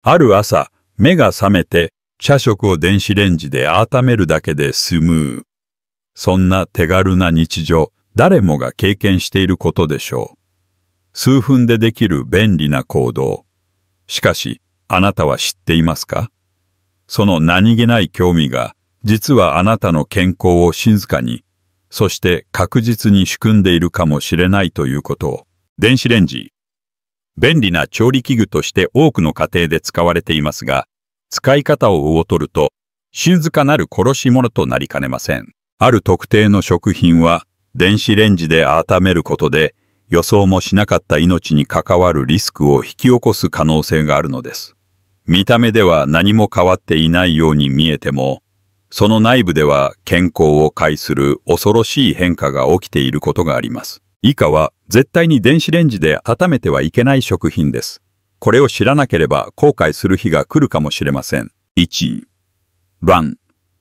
ある朝、目が覚めて茶食を電子レンジで温めるだけで済む。そんな手軽な日常、誰もが経験していることでしょう。数分でできる便利な行動。しかし、あなたは知っていますか？その何気ない興味が、実はあなたの健康を静かに、そして確実に仕組んでいるかもしれないということを。電子レンジ。便利な調理器具として多くの家庭で使われていますが、使い方を劣ると、静かなる殺し物となりかねません。ある特定の食品は、電子レンジで温めることで、予想もしなかった命に関わるリスクを引き起こす可能性があるのです。見た目では何も変わっていないように見えても、その内部では健康を害する恐ろしい変化が起きていることがあります。以下は絶対に電子レンジで温めてはいけない食品です。これを知らなければ後悔する日が来るかもしれません。1、1、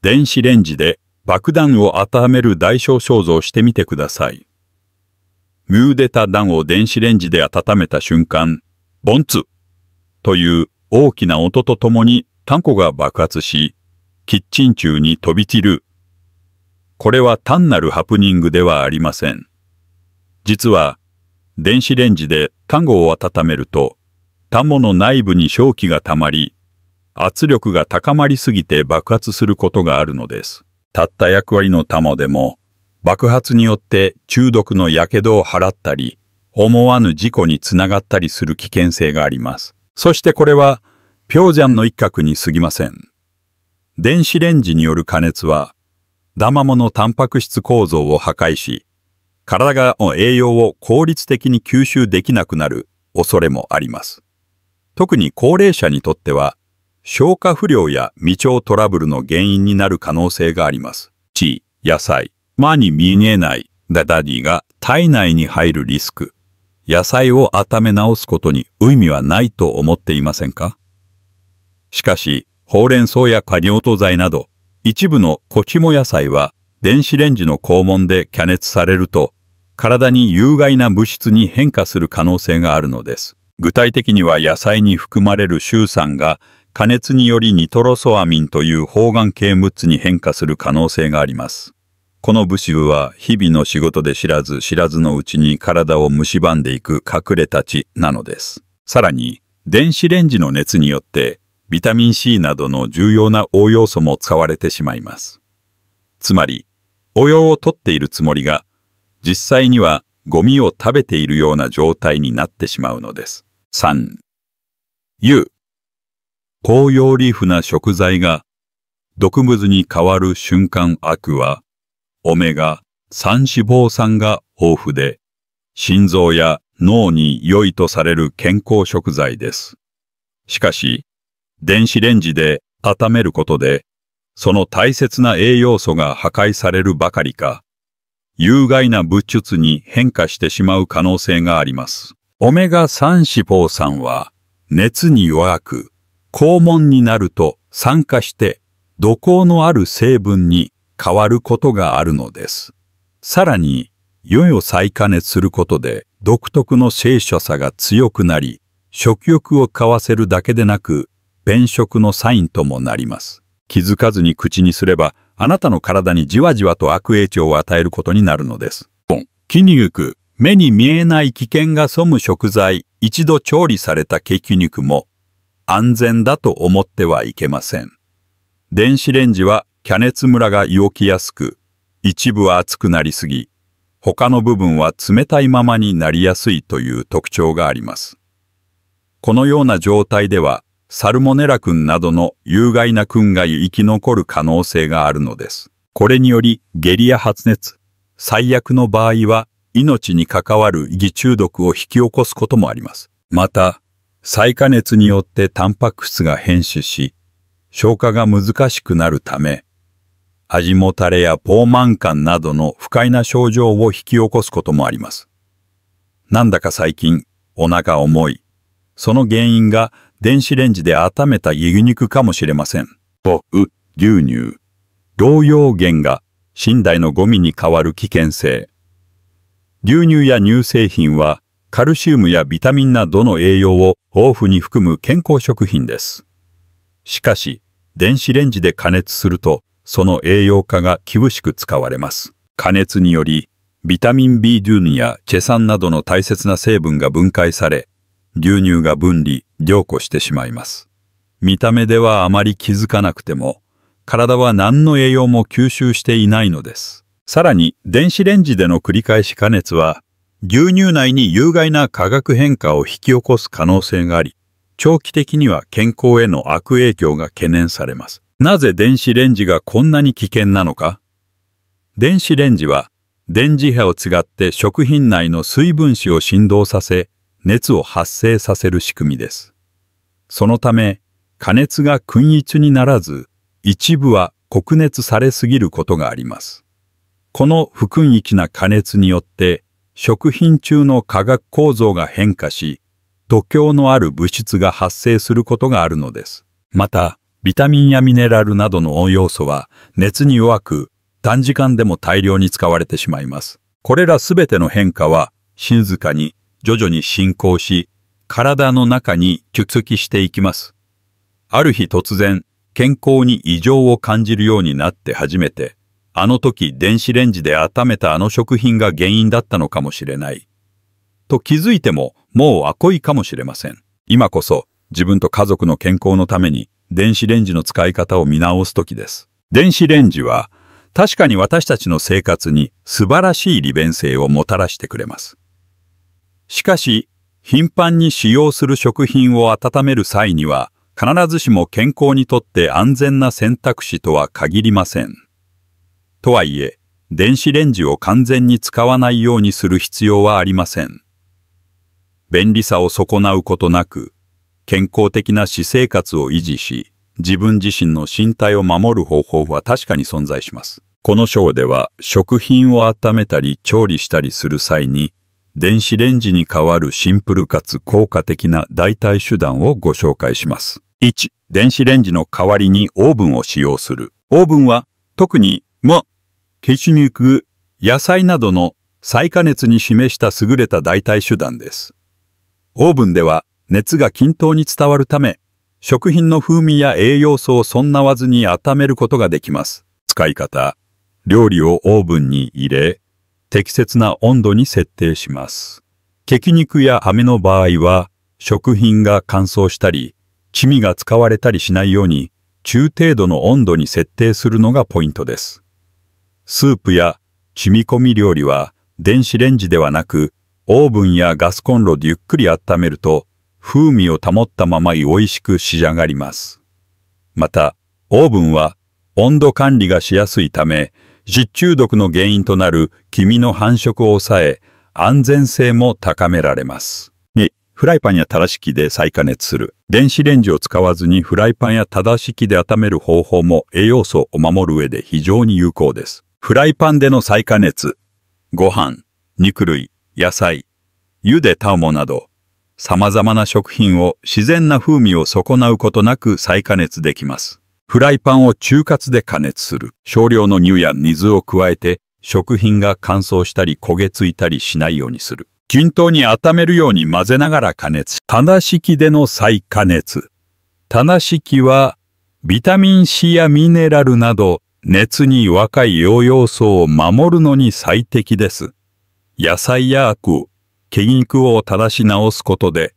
電子レンジで爆弾を温める代償想像してみてください。茹でた弾を電子レンジで温めた瞬間、ボンツという大きな音とともにタンコが爆発し、キッチン中に飛び散る。これは単なるハプニングではありません。実は、電子レンジでタンゴを温めると、タンモの内部に蒸気が溜まり、圧力が高まりすぎて爆発することがあるのです。たった役割のタモでも、爆発によって中毒の火傷を払ったり、思わぬ事故につながったりする危険性があります。そしてこれは、ピョージャンの一角に過ぎません。電子レンジによる加熱は、生ものタンパク質構造を破壊し、体が栄養を効率的に吸収できなくなる恐れもあります。特に高齢者にとっては、消化不良や胃腸トラブルの原因になる可能性があります。野菜。目に見えないダダディが体内に入るリスク。野菜を温め直すことに意味はないと思っていませんか？しかし、ほうれん草やカリオト剤など、一部のコチモ野菜は電子レンジの肛門で加熱されると、体に有害な物質に変化する可能性があるのです。具体的には野菜に含まれるシュウ酸が加熱によりニトロソアミンという方眼系物質に変化する可能性があります。この物質は日々の仕事で知らず知らずのうちに体を蝕んでいく隠れた血なのです。さらに、電子レンジの熱によってビタミン C などの重要な応用素も使われてしまいます。つまり、応用をとっているつもりが、実際にはゴミを食べているような状態になってしまうのです。3、高用リーフな食材が毒物に変わる瞬間悪は、オメガ3脂肪酸が豊富で、心臓や脳に良いとされる健康食材です。しかし、電子レンジで温めることで、その大切な栄養素が破壊されるばかりか、有害な物質に変化してしまう可能性があります。オメガ3脂肪酸は、熱に弱く、高温になると酸化して、毒効のある成分に変わることがあるのです。さらに、湯を再加熱することで独特の清楚さが強くなり、食欲を買わせるだけでなく、便食のサインともなります。気づかずに口にすれば、あなたの体にじわじわと悪影響を与えることになるのです。筋肉、目に見えない危険が潜む食材、一度調理された血肉も安全だと思ってはいけません。電子レンジは加熱ムラが起きやすく、一部は熱くなりすぎ、他の部分は冷たいままになりやすいという特徴があります。このような状態では、サルモネラ菌などの有害な菌が生き残る可能性があるのです。これにより下痢や発熱、最悪の場合は命に関わる胃中毒を引き起こすこともあります。また、再加熱によってタンパク質が変質し、消化が難しくなるため、味もたれやポーマン感などの不快な症状を引き起こすこともあります。なんだか最近、お腹重い。その原因が電子レンジで温めた牛肉かもしれません。牛乳。同様源が寝台のゴミに変わる危険性。牛乳や乳製品はカルシウムやビタミンなどの栄養を豊富に含む健康食品です。しかし、電子レンジで加熱すると、その栄養価が厳しく使われます。加熱により、ビタミン B12 やチェ酸などの大切な成分が分解され、牛乳が分離、凝固してしまいます。見た目ではあまり気づかなくても、体は何の栄養も吸収していないのです。さらに、電子レンジでの繰り返し加熱は、牛乳内に有害な化学変化を引き起こす可能性があり、長期的には健康への悪影響が懸念されます。なぜ電子レンジがこんなに危険なのか？電子レンジは、電磁波を使って食品内の水分子を振動させ、熱を発生させる仕組みです。そのため、加熱が均一にならず、一部は酷熱されすぎることがあります。この不均一な加熱によって、食品中の化学構造が変化し、毒性のある物質が発生することがあるのです。また、ビタミンやミネラルなどの要素は熱に弱く、短時間でも大量に使われてしまいます。これらすべての変化は、静かに徐々に進行し、体の中に蓄積していきます。ある日突然、健康に異常を感じるようになって初めて、あの時電子レンジで温めたあの食品が原因だったのかもしれない。と気づいても、もう遅いかもしれません。今こそ、自分と家族の健康のために、電子レンジの使い方を見直す時です。電子レンジは、確かに私たちの生活に素晴らしい利便性をもたらしてくれます。しかし、頻繁に使用する食品を温める際には、必ずしも健康にとって安全な選択肢とは限りません。とはいえ、電子レンジを完全に使わないようにする必要はありません。便利さを損なうことなく、健康的な私生活を維持し、自分自身の身体を守る方法は確かに存在します。この章では、食品を温めたり調理したりする際に、電子レンジに代わるシンプルかつ効果的な代替手段をご紹介します。1、電子レンジの代わりにオーブンを使用する。オーブンは、特に、血肉、野菜などの再加熱に示した優れた代替手段です。オーブンでは熱が均等に伝わるため、食品の風味や栄養素を損なわずに温めることができます。使い方、料理をオーブンに入れ、適切な温度に設定します。血肉やハメの場合は、食品が乾燥したり、黄身が使われたりしないように、中程度の温度に設定するのがポイントです。スープや染み込み料理は電子レンジではなくオーブンやガスコンロでゆっくり温めると風味を保ったまま美味しく仕上がります。また、オーブンは温度管理がしやすいため食中毒の原因となる黄身の繁殖を抑え安全性も高められます。2、フライパンやただし器で再加熱する。電子レンジを使わずにフライパンやただし器で温める方法も栄養素を守る上で非常に有効です。フライパンでの再加熱、ご飯、肉類、野菜、茹で卵など、様々な食品を自然な風味を損なうことなく再加熱できます。フライパンを中圧で加熱する。少量の乳や水を加えて、食品が乾燥したり焦げついたりしないようにする。均等に温めるように混ぜながら加熱。ただし器での再加熱。ただし器は、ビタミン C やミネラルなど、熱に弱い栄養素を守るのに最適です。野菜やアク、血肉を正し直すことで、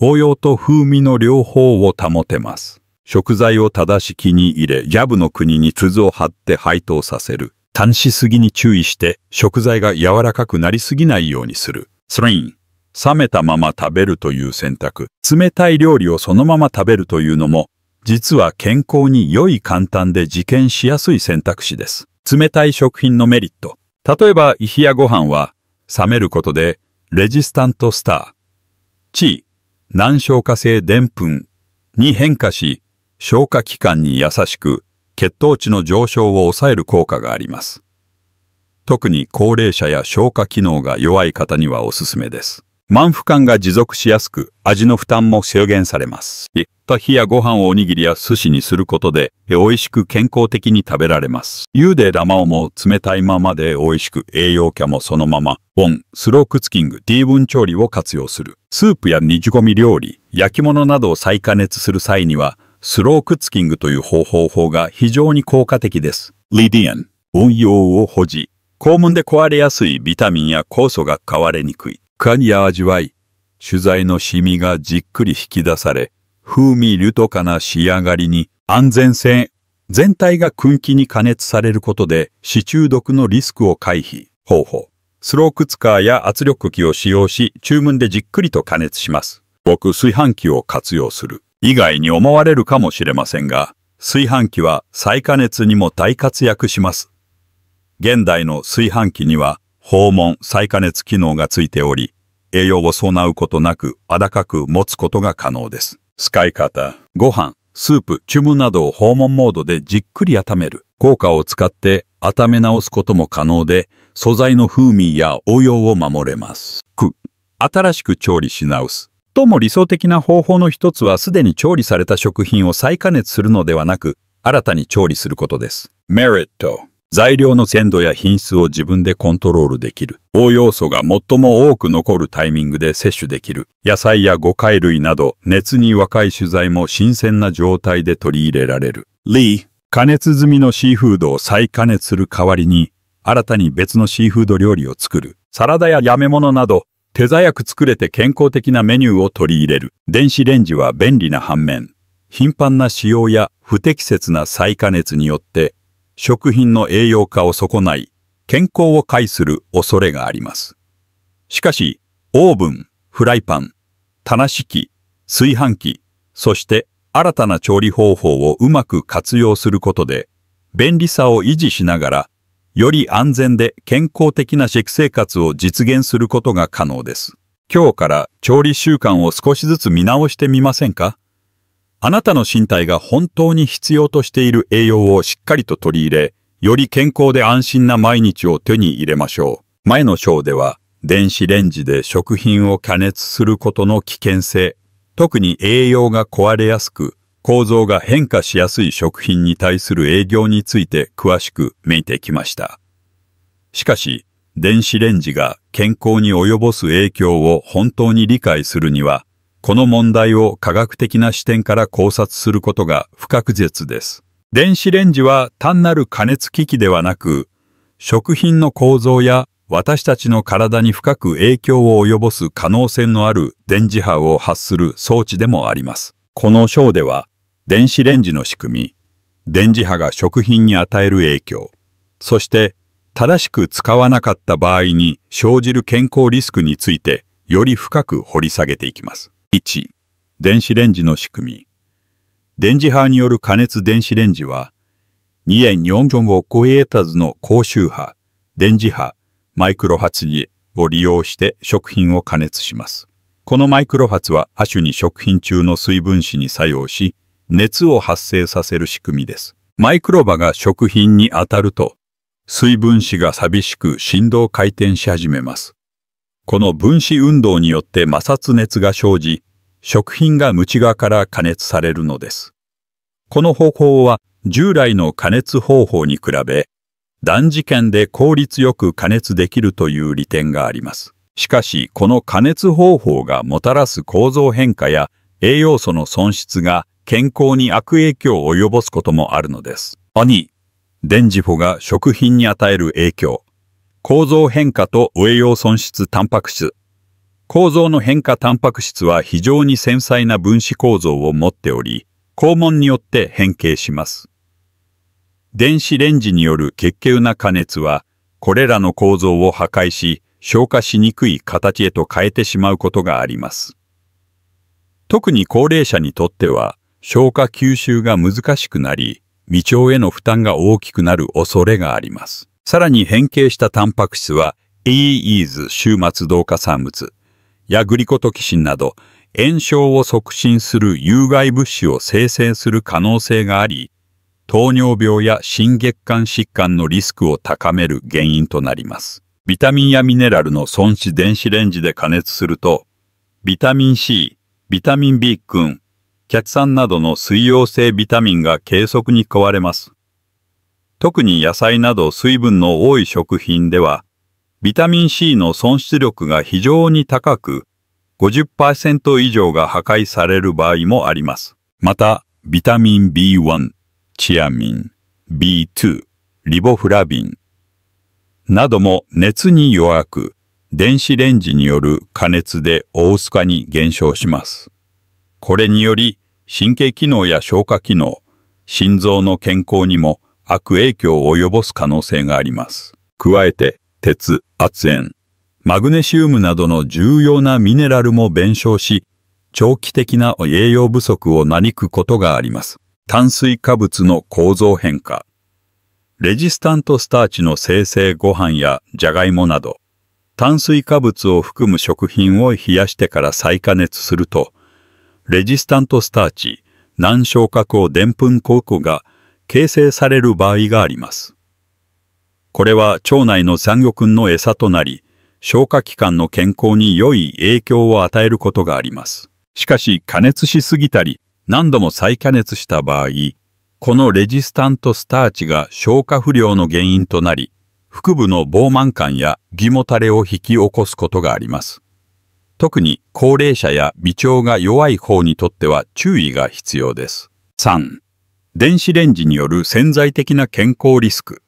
応用と風味の両方を保てます。食材を正し器に入れ、ジャブの国に筒を張って配当させる。短しすぎに注意して、食材が柔らかくなりすぎないようにする。3、冷めたまま食べるという選択。冷たい料理をそのまま食べるというのも、実は健康に良い簡単で実現しやすい選択肢です。冷たい食品のメリット。例えば、冷やご飯は、冷めることで、レジスタントスター、地、難消化性でんぷんに変化し、消化器官に優しく、血糖値の上昇を抑える効果があります。特に高齢者や消化機能が弱い方にはおすすめです。満腹感が持続しやすく、味の負担も制限されます。炊きやご飯をおにぎりや寿司にすることで、美味しく健康的に食べられます。茹で卵も冷たいままで美味しく、栄養価もそのまま。スロークッキング、低温調理を活用する。スープや煮仕込み料理、焼き物などを再加熱する際には、スロークッキングという方法が非常に効果的です。リディアン、運用を保持。高温で壊れやすいビタミンや酵素が壊れにくい。感や味わい。取材のシミがじっくり引き出され、風味豊かな仕上がりに安全性。全体が空気に加熱されることで、死中毒のリスクを回避。方法。スロークッカーや圧力機を使用し、中温でじっくりと加熱します。炊飯器を活用する。以外に思われるかもしれませんが、炊飯器は再加熱にも大活躍します。現代の炊飯器には、訪問再加熱機能がついており、栄養を損なうことなく、温かく持つことが可能です。使い方。ご飯、スープ、チュムなどを訪問モードでじっくり温める。効果を使って温め直すことも可能で、素材の風味や応用を守れます。新しく調理し直す。とも理想的な方法の一つはすでに調理された食品を再加熱するのではなく、新たに調理することです。メリット。材料の鮮度や品質を自分でコントロールできる。応用素が最も多く残るタイミングで摂取できる。野菜や魚介類など熱に弱い食材も新鮮な状態で取り入れられる。加熱済みのシーフードを再加熱する代わりに、新たに別のシーフード料理を作る。サラダや炒め物など、手早く作れて健康的なメニューを取り入れる。電子レンジは便利な反面、頻繁な使用や不適切な再加熱によって、食品の栄養価を損ない、健康を害する恐れがあります。しかし、オーブン、フライパン、棚敷、炊飯器、そして新たな調理方法をうまく活用することで、便利さを維持しながら、より安全で健康的な食生活を実現することが可能です。今日から調理習慣を少しずつ見直してみませんか？あなたの身体が本当に必要としている栄養をしっかりと取り入れ、より健康で安心な毎日を手に入れましょう。前の章では、電子レンジで食品を加熱することの危険性、特に栄養が壊れやすく、構造が変化しやすい食品に対する営業について詳しく見てきました。しかし、電子レンジが健康に及ぼす影響を本当に理解するには、この問題を科学的な視点から考察することが不可欠です。電子レンジは単なる加熱機器ではなく、食品の構造や私たちの体に深く影響を及ぼす可能性のある電磁波を発する装置でもあります。この章では、電子レンジの仕組み、電磁波が食品に与える影響、そして正しく使わなかった場合に生じる健康リスクについてより深く掘り下げていきます。1、電子レンジの仕組み。電磁波による加熱電子レンジは、2.4.5GHzの高周波、電磁波、マイクロ波を利用して食品を加熱します。このマイクロ波は亜種に食品中の水分子に作用し、熱を発生させる仕組みです。マイクロ波が食品に当たると、水分子が寂しく振動回転し始めます。この分子運動によって摩擦熱が生じ、食品が内側から加熱されるのです。この方法は従来の加熱方法に比べ、短時間で効率よく加熱できるという利点があります。しかし、この加熱方法がもたらす構造変化や栄養素の損失が健康に悪影響を及ぼすこともあるのです。2、電磁波が食品に与える影響。構造変化と栄養損失タンパク質。構造の変化タンパク質は非常に繊細な分子構造を持っており、肛門によって変形します。電子レンジによる結球な加熱は、これらの構造を破壊し、消化しにくい形へと変えてしまうことがあります。特に高齢者にとっては、消化吸収が難しくなり、胃腸への負担が大きくなる恐れがあります。さらに変形したタンパク質は、AEs 終末同化産物やグリコトキシンなど、炎症を促進する有害物質を生成する可能性があり、糖尿病や心血管疾患のリスクを高める原因となります。ビタミンやミネラルの損子電子レンジで加熱すると、ビタミン C、ビタミン B 群、血酸などの水溶性ビタミンが急速に壊れます。特に野菜など水分の多い食品では、ビタミン C の損失力が非常に高く、50% 以上が破壊される場合もあります。また、ビタミン B1、チアミン、B2、リボフラビンなども熱に弱く、電子レンジによる加熱で大須賀に減少します。これにより、神経機能や消化機能、心臓の健康にも悪影響を及ぼす可能性があります。加えて、鉄、亜鉛、マグネシウムなどの重要なミネラルも減少し、長期的な栄養不足を招くことがあります。炭水化物の構造変化。レジスタントスターチの生成ご飯やジャガイモなど、炭水化物を含む食品を冷やしてから再加熱すると、レジスタントスターチ、難消化酵でんぷん酵素が形成される場合があります。これは腸内の残魚菌の餌となり、消化器官の健康に良い影響を与えることがあります。しかし加熱しすぎたり、何度も再加熱した場合、このレジスタントスターチが消化不良の原因となり、腹部の膨満感や胃もたれを引き起こすことがあります。特に高齢者や微腸が弱い方にとっては注意が必要です。3. 電子レンジによる潜在的な健康リスク。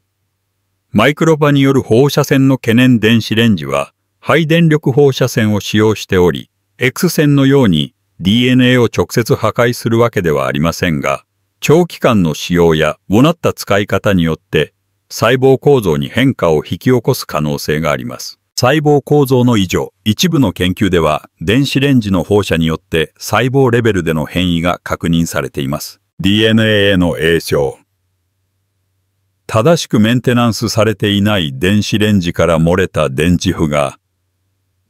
マイクロ波による放射線の懸念電子レンジは、ハイ電力放射線を使用しており、X 線のように DNA を直接破壊するわけではありませんが、長期間の使用や誤った使い方によって、細胞構造に変化を引き起こす可能性があります。細胞構造の異常。一部の研究では、電子レンジの放射によって細胞レベルでの変異が確認されています。DNA への影響。正しくメンテナンスされていない電子レンジから漏れた電磁波が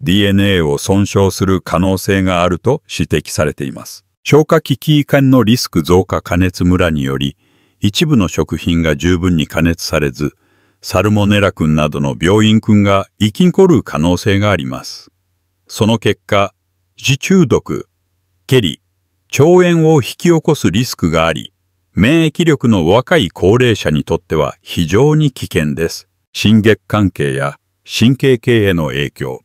DNA を損傷する可能性があると指摘されています。消化器器移管のリスク増加加熱ムラにより一部の食品が十分に加熱されずサルモネラ菌などの病原菌が生き残る可能性があります。その結果、自中毒、下痢、腸炎を引き起こすリスクがあり免疫力の若い高齢者にとっては非常に危険です。心血管系や神経系への影響。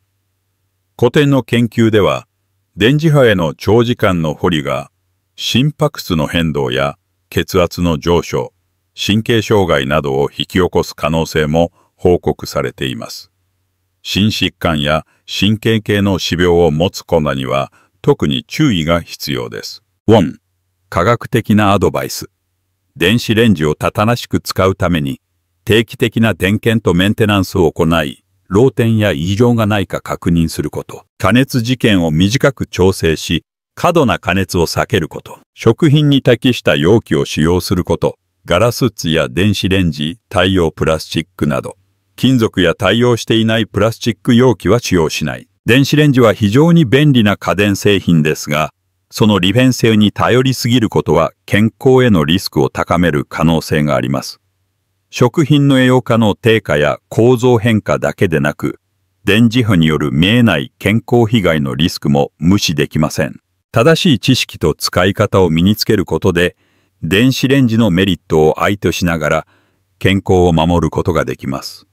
古典の研究では、電磁波への長時間の保理が、心拍数の変動や血圧の上昇、神経障害などを引き起こす可能性も報告されています。心疾患や神経系の疾病を持つ子には特に注意が必要です。1. 科学的なアドバイス。電子レンジを正しく使うために定期的な点検とメンテナンスを行い、漏点や異常がないか確認すること。加熱時間を短く調整し、過度な加熱を避けること。食品に適した容器を使用すること。ガラス器や電子レンジ、対応プラスチックなど。金属や対応していないプラスチック容器は使用しない。電子レンジは非常に便利な家電製品ですが、その利便性に頼りすぎることは健康へのリスクを高める可能性があります。食品の栄養価の低下や構造変化だけでなく、電磁波による見えない健康被害のリスクも無視できません。正しい知識と使い方を身につけることで、電子レンジのメリットを愛としながら健康を守ることができます。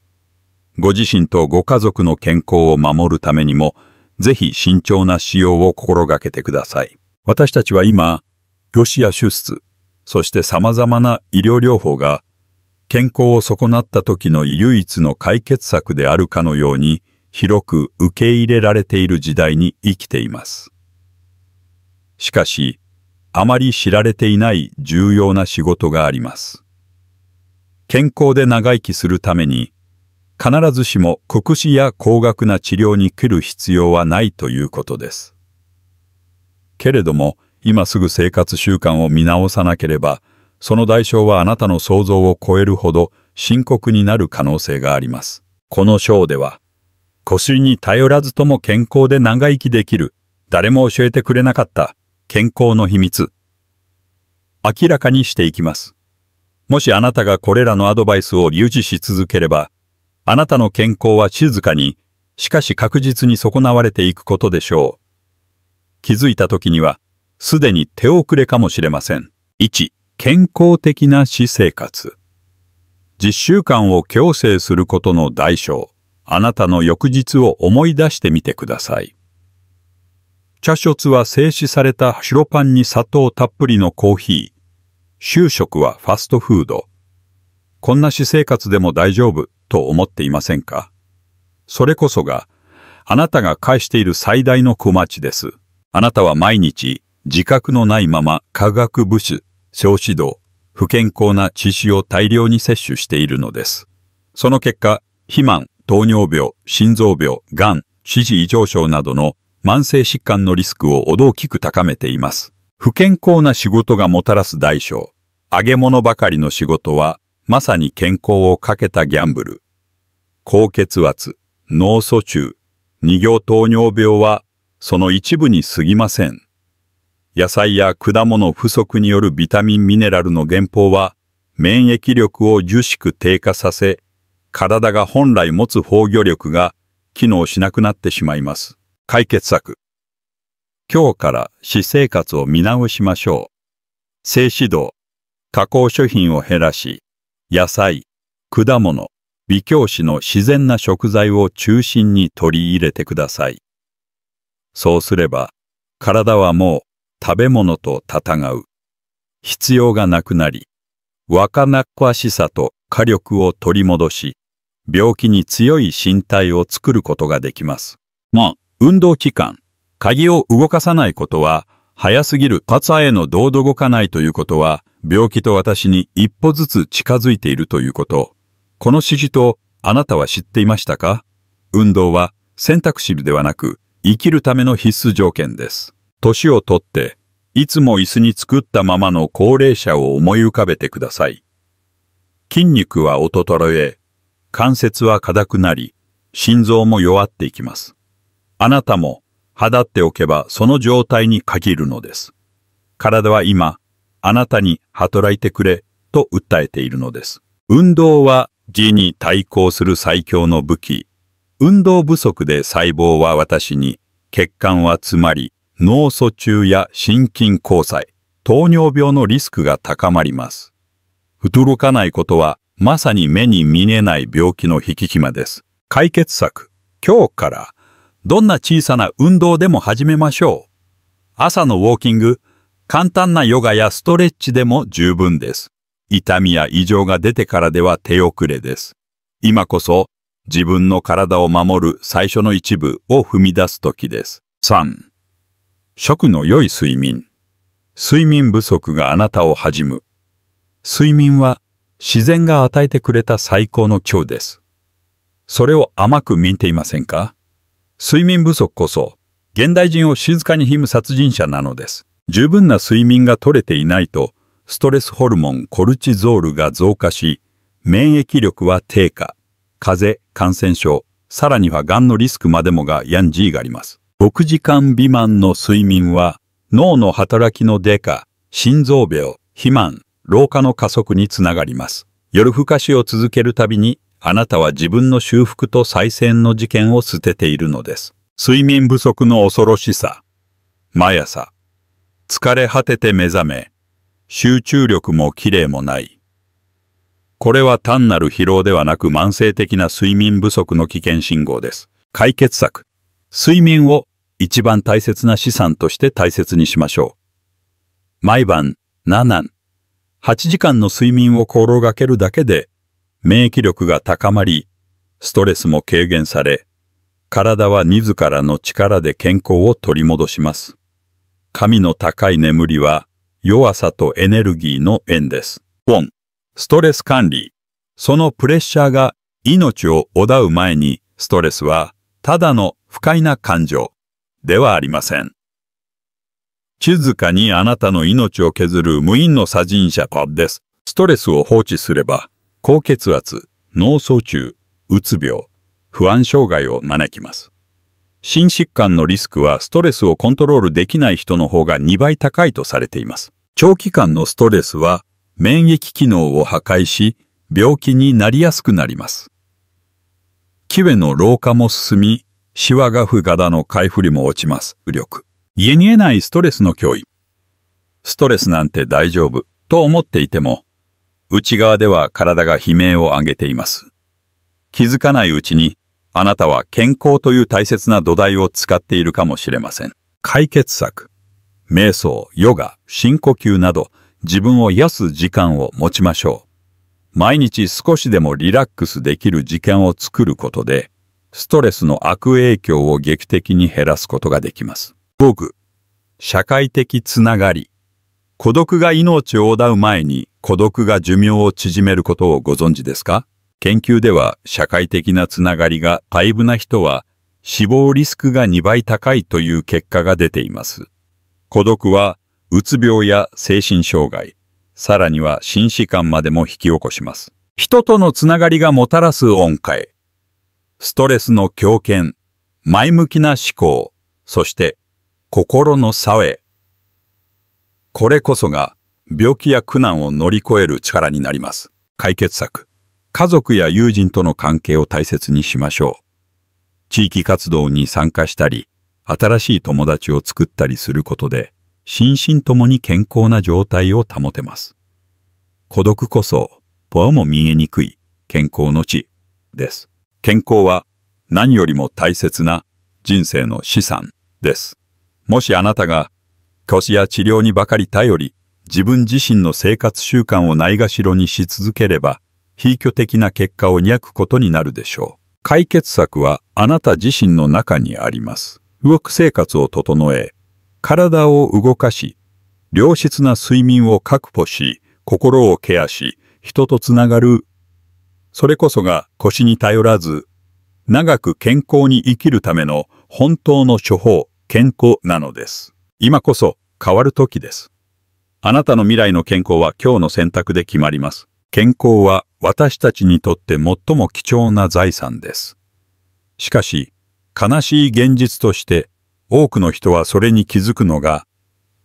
ご自身とご家族の健康を守るためにも、ぜひ慎重な使用を心がけてください。私たちは今、魚死や手術、そして様々な医療療法が健康を損なった時の唯一の解決策であるかのように広く受け入れられている時代に生きています。しかし、あまり知られていない重要な仕事があります。健康で長生きするために、必ずしも酷使や高額な治療に来る必要はないということです。けれども、今すぐ生活習慣を見直さなければ、その代償はあなたの想像を超えるほど深刻になる可能性があります。この章では、薬に頼らずとも健康で長生きできる、誰も教えてくれなかった健康の秘密、明らかにしていきます。もしあなたがこれらのアドバイスを留置し続ければ、あなたの健康は静かに、しかし確実に損なわれていくことでしょう。気づいた時には、すでに手遅れかもしれません。1、健康的な私生活。実習慣を強制することの代償。あなたの翌日を思い出してみてください。茶食は静止された白パンに砂糖たっぷりのコーヒー。昼食はファストフード。こんな私生活でも大丈夫と思っていませんか？それこそがあなたが返している最大の困ちです。あなたは毎日自覚のないまま化学物質、小指導、不健康な致死を大量に摂取しているのです。その結果、肥満、糖尿病、心臓病、がん、脂質異常症などの慢性疾患のリスクを大きく高めています。不健康な仕事がもたらす代償。揚げ物ばかりの仕事は、まさに健康をかけたギャンブル。高血圧、脳卒中、二型糖尿病は、その一部に過ぎません。野菜や果物不足によるビタミンミネラルの減俸は、免疫力を著しく低下させ、体が本来持つ防御力が機能しなくなってしまいます。解決策。今日から私生活を見直しましょう。性指導。加工食品を減らし、野菜、果物、微量子の自然な食材を中心に取り入れてください。そうすれば、体はもう食べ物と戦う必要がなくなり、若なっこしさと火力を取り戻し、病気に強い身体を作ることができます。運動期間、鍵を動かさないことは、早すぎるパへの動かないということは、病気と私に一歩ずつ近づいているということ。この指示とあなたは知っていましたか？運動は選択肢ではなく、生きるための必須条件です。年をとって、いつも椅子に作ったままの高齢者を思い浮かべてください。筋肉は衰え、関節は硬くなり、心臓も弱っていきます。あなたも、肌っておけばその状態に限るのです。体は今、あなたに働いてくれ、と訴えているのです。運動は自に対抗する最強の武器。運動不足で細胞は私に、血管は詰まり、脳卒中や心筋梗塞、糖尿病のリスクが高まります。驚かないことは、まさに目に見えない病気の引き金です。解決策。今日から、どんな小さな運動でも始めましょう。朝のウォーキング、簡単なヨガやストレッチでも十分です。痛みや異常が出てからでは手遅れです。今こそ、自分の体を守る最初の一步を踏み出す時です。3、食の良い睡眠。睡眠不足があなたを恥む。睡眠は自然が与えてくれた最高の今日です。それを甘く見ていませんか？睡眠不足こそ、現代人を静かに秘む殺人者なのです。十分な睡眠が取れていないと、ストレスホルモンコルチゾールが増加し、免疫力は低下、風邪、感染症、さらには癌のリスクまでもがやんじがあります。6時間未満の睡眠は、脳の働きの低下、心臓病、肥満、老化の加速につながります。夜更かしを続けるたびに、あなたは自分の修復と再生の事件を捨てているのです。睡眠不足の恐ろしさ。毎朝、疲れ果てて目覚め、集中力もきれいもない。これは単なる疲労ではなく慢性的な睡眠不足の危険信号です。解決策。睡眠を一番大切な資産として大切にしましょう。毎晩、8時間の睡眠を心がけるだけで、免疫力が高まり、ストレスも軽減され、体は自らの力で健康を取り戻します。神の高い眠りは、弱さとエネルギーの縁です。4、ストレス管理。そのプレッシャーが命を奪う前に、ストレスはただの不快な感情ではありません。静かにあなたの命を削る無因の殺人者です。ストレスを放置すれば、高血圧、脳卒中、うつ病、不安障害を招きます。心疾患のリスクはストレスをコントロールできない人の方が2倍高いとされています。長期間のストレスは免疫機能を破壊し、病気になりやすくなります。気への老化も進み、シワが不肌の回復も落ちます。家に得ないストレスの脅威。ストレスなんて大丈夫と思っていても、内側では体が悲鳴を上げています。気づかないうちに、あなたは健康という大切な土台を使っているかもしれません。解決策。瞑想、ヨガ、深呼吸など、自分を癒す時間を持ちましょう。毎日少しでもリラックスできる時間を作ることで、ストレスの悪影響を劇的に減らすことができます。5、社会的つながり。孤独が命を奪う前に孤独が寿命を縮めることをご存知ですか？研究では社会的なつながりが大分な人は死亡リスクが2倍高いという結果が出ています。孤独はうつ病や精神障害、さらには心疾患までも引き起こします。人とのつながりがもたらす恩恵。ストレスの強健、前向きな思考、そして心の作為。これこそが病気や苦難を乗り越える力になります。解決策。家族や友人との関係を大切にしましょう。地域活動に参加したり、新しい友達を作ったりすることで、心身ともに健康な状態を保てます。孤独こそ、ポアも見えにくい健康の知です。健康は何よりも大切な人生の資産です。もしあなたが腰や治療にばかり頼り、自分自身の生活習慣をないがしろにし続ければ、悲劇的な結果を焼くことになるでしょう。解決策はあなた自身の中にあります。動く生活を整え、体を動かし、良質な睡眠を確保し、心をケアし、人とつながる。それこそが腰に頼らず、長く健康に生きるための本当の処方、健康なのです。今こそ変わる時です。あなたの未来の健康は今日の選択で決まります。健康は私たちにとって最も貴重な財産です。しかし、悲しい現実として、多くの人はそれに気づくのが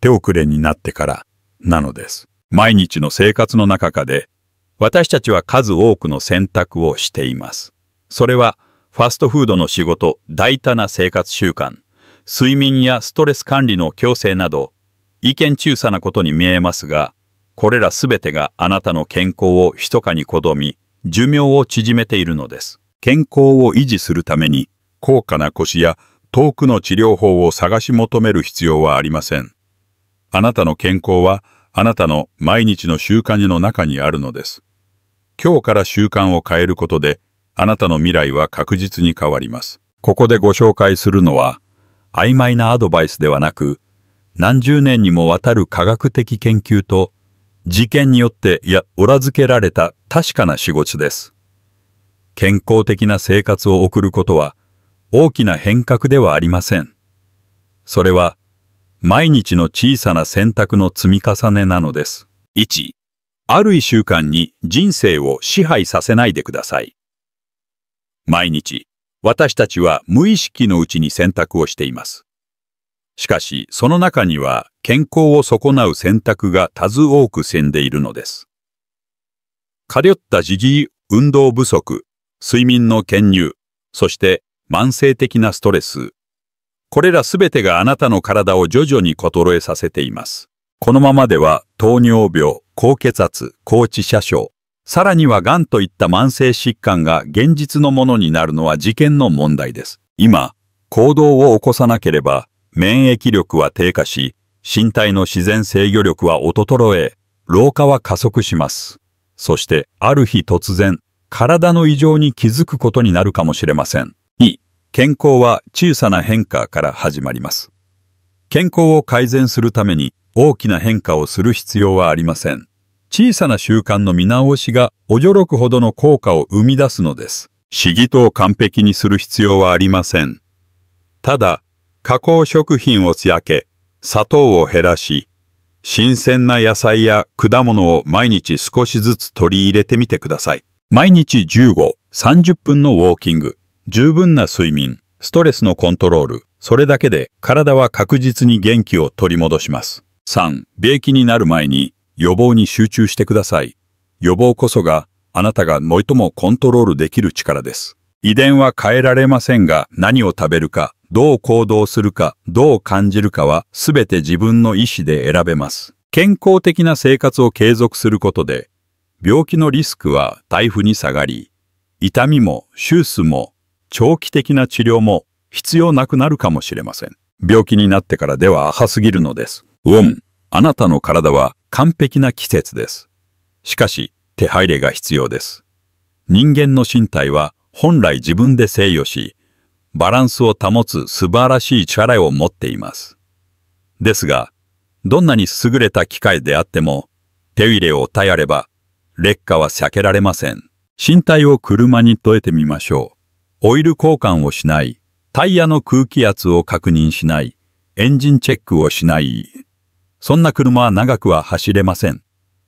手遅れになってからなのです。毎日の生活の中で、私たちは数多くの選択をしています。それは、ファストフードの仕事、大胆な生活習慣、睡眠やストレス管理の強制など、意見小さなことに見えますが、これらすべてがあなたの健康を密かに拒み、寿命を縮めているのです。健康を維持するために、高価な腰や遠くの治療法を探し求める必要はありません。あなたの健康は、あなたの毎日の習慣の中にあるのです。今日から習慣を変えることで、あなたの未来は確実に変わります。ここでご紹介するのは、曖昧なアドバイスではなく、何十年にもわたる科学的研究と、実験によって裏付けられた確かな仕事です。健康的な生活を送ることは大きな変革ではありません。それは毎日の小さな選択の積み重ねなのです。1、ある一週間に人生を支配させないでください。毎日、私たちは無意識のうちに選択をしています。しかし、その中には健康を損なう選択が数多く潜んでいるのです。偏った自治、運動不足、睡眠の欠入、そして慢性的なストレス。これらすべてがあなたの体を徐々に衰えさせています。このままでは糖尿病、高血圧、高知射症、さらには癌といった慢性疾患が現実のものになるのは事件の問題です。今、行動を起こさなければ、免疫力は低下し、身体の自然制御力は衰え、老化は加速します。そして、ある日突然、体の異常に気づくことになるかもしれません。2、健康は小さな変化から始まります。健康を改善するために大きな変化をする必要はありません。小さな習慣の見直しが驚くほどの効果を生み出すのです。思議と完璧にする必要はありません。ただ、加工食品を避け、砂糖を減らし、新鮮な野菜や果物を毎日少しずつ取り入れてみてください。毎日15、30分のウォーキング、十分な睡眠、ストレスのコントロール、それだけで体は確実に元気を取り戻します。3、病気になる前に予防に集中してください。予防こそがあなたが最もコントロールできる力です。遺伝は変えられませんが、何を食べるか、どう行動するか、どう感じるかは、すべて自分の意思で選べます。健康的な生活を継続することで、病気のリスクは大幅に下がり、痛みも手術も長期的な治療も必要なくなるかもしれません。病気になってからでは浅すぎるのです。あなたの体は完璧な季節です。しかし、手入れが必要です。人間の身体は本来自分で制御し、バランスを保つ素晴らしい力を持っています。ですが、どんなに優れた機械であっても、手入れを怠れば、劣化は避けられません。身体を車に例えてみましょう。オイル交換をしない、タイヤの空気圧を確認しない、エンジンチェックをしない。そんな車は長くは走れません。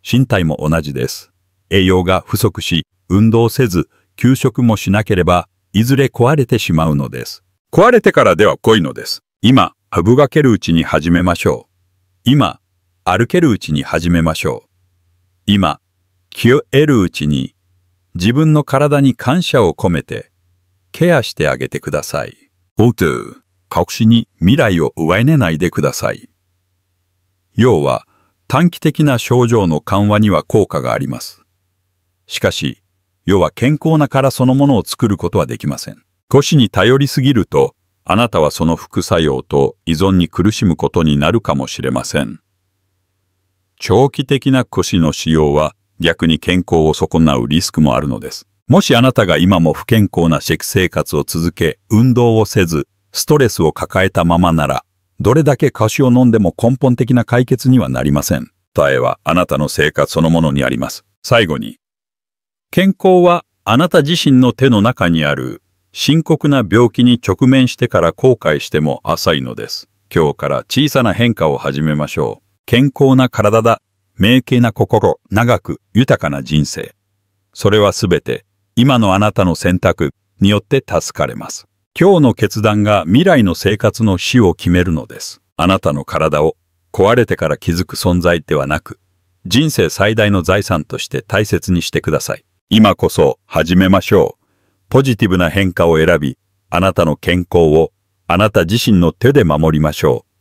身体も同じです。栄養が不足し、運動せず、休息もしなければ、いずれ壊れてしまうのです。壊れてからでは来いのです。今、あぶがけるうちに始めましょう。今、歩けるうちに始めましょう。今、気を得るうちに、自分の体に感謝を込めて、ケアしてあげてください。隠しに未来を上えねないでください。要は、短期的な症状の緩和には効果があります。しかし、要は健康な殻そのものを作ることはできません。腰に頼りすぎると、あなたはその副作用と依存に苦しむことになるかもしれません。長期的な腰の使用は逆に健康を損なうリスクもあるのです。もしあなたが今も不健康な食生活を続け、運動をせず、ストレスを抱えたままなら、どれだけ菓子を飲んでも根本的な解決にはなりません。答えはあなたの生活そのものにあります。最後に、健康はあなた自身の手の中にある深刻な病気に直面してから後悔しても浅いのです。今日から小さな変化を始めましょう。健康な体だ、明晰な心、長く豊かな人生。それはすべて今のあなたの選択によって助かれます。今日の決断が未来の生活の死を決めるのです。あなたの体を壊れてから気づく存在ではなく、人生最大の財産として大切にしてください。今こそ始めましょう。ポジティブな変化を選び、あなたの健康をあなた自身の手で守りましょう。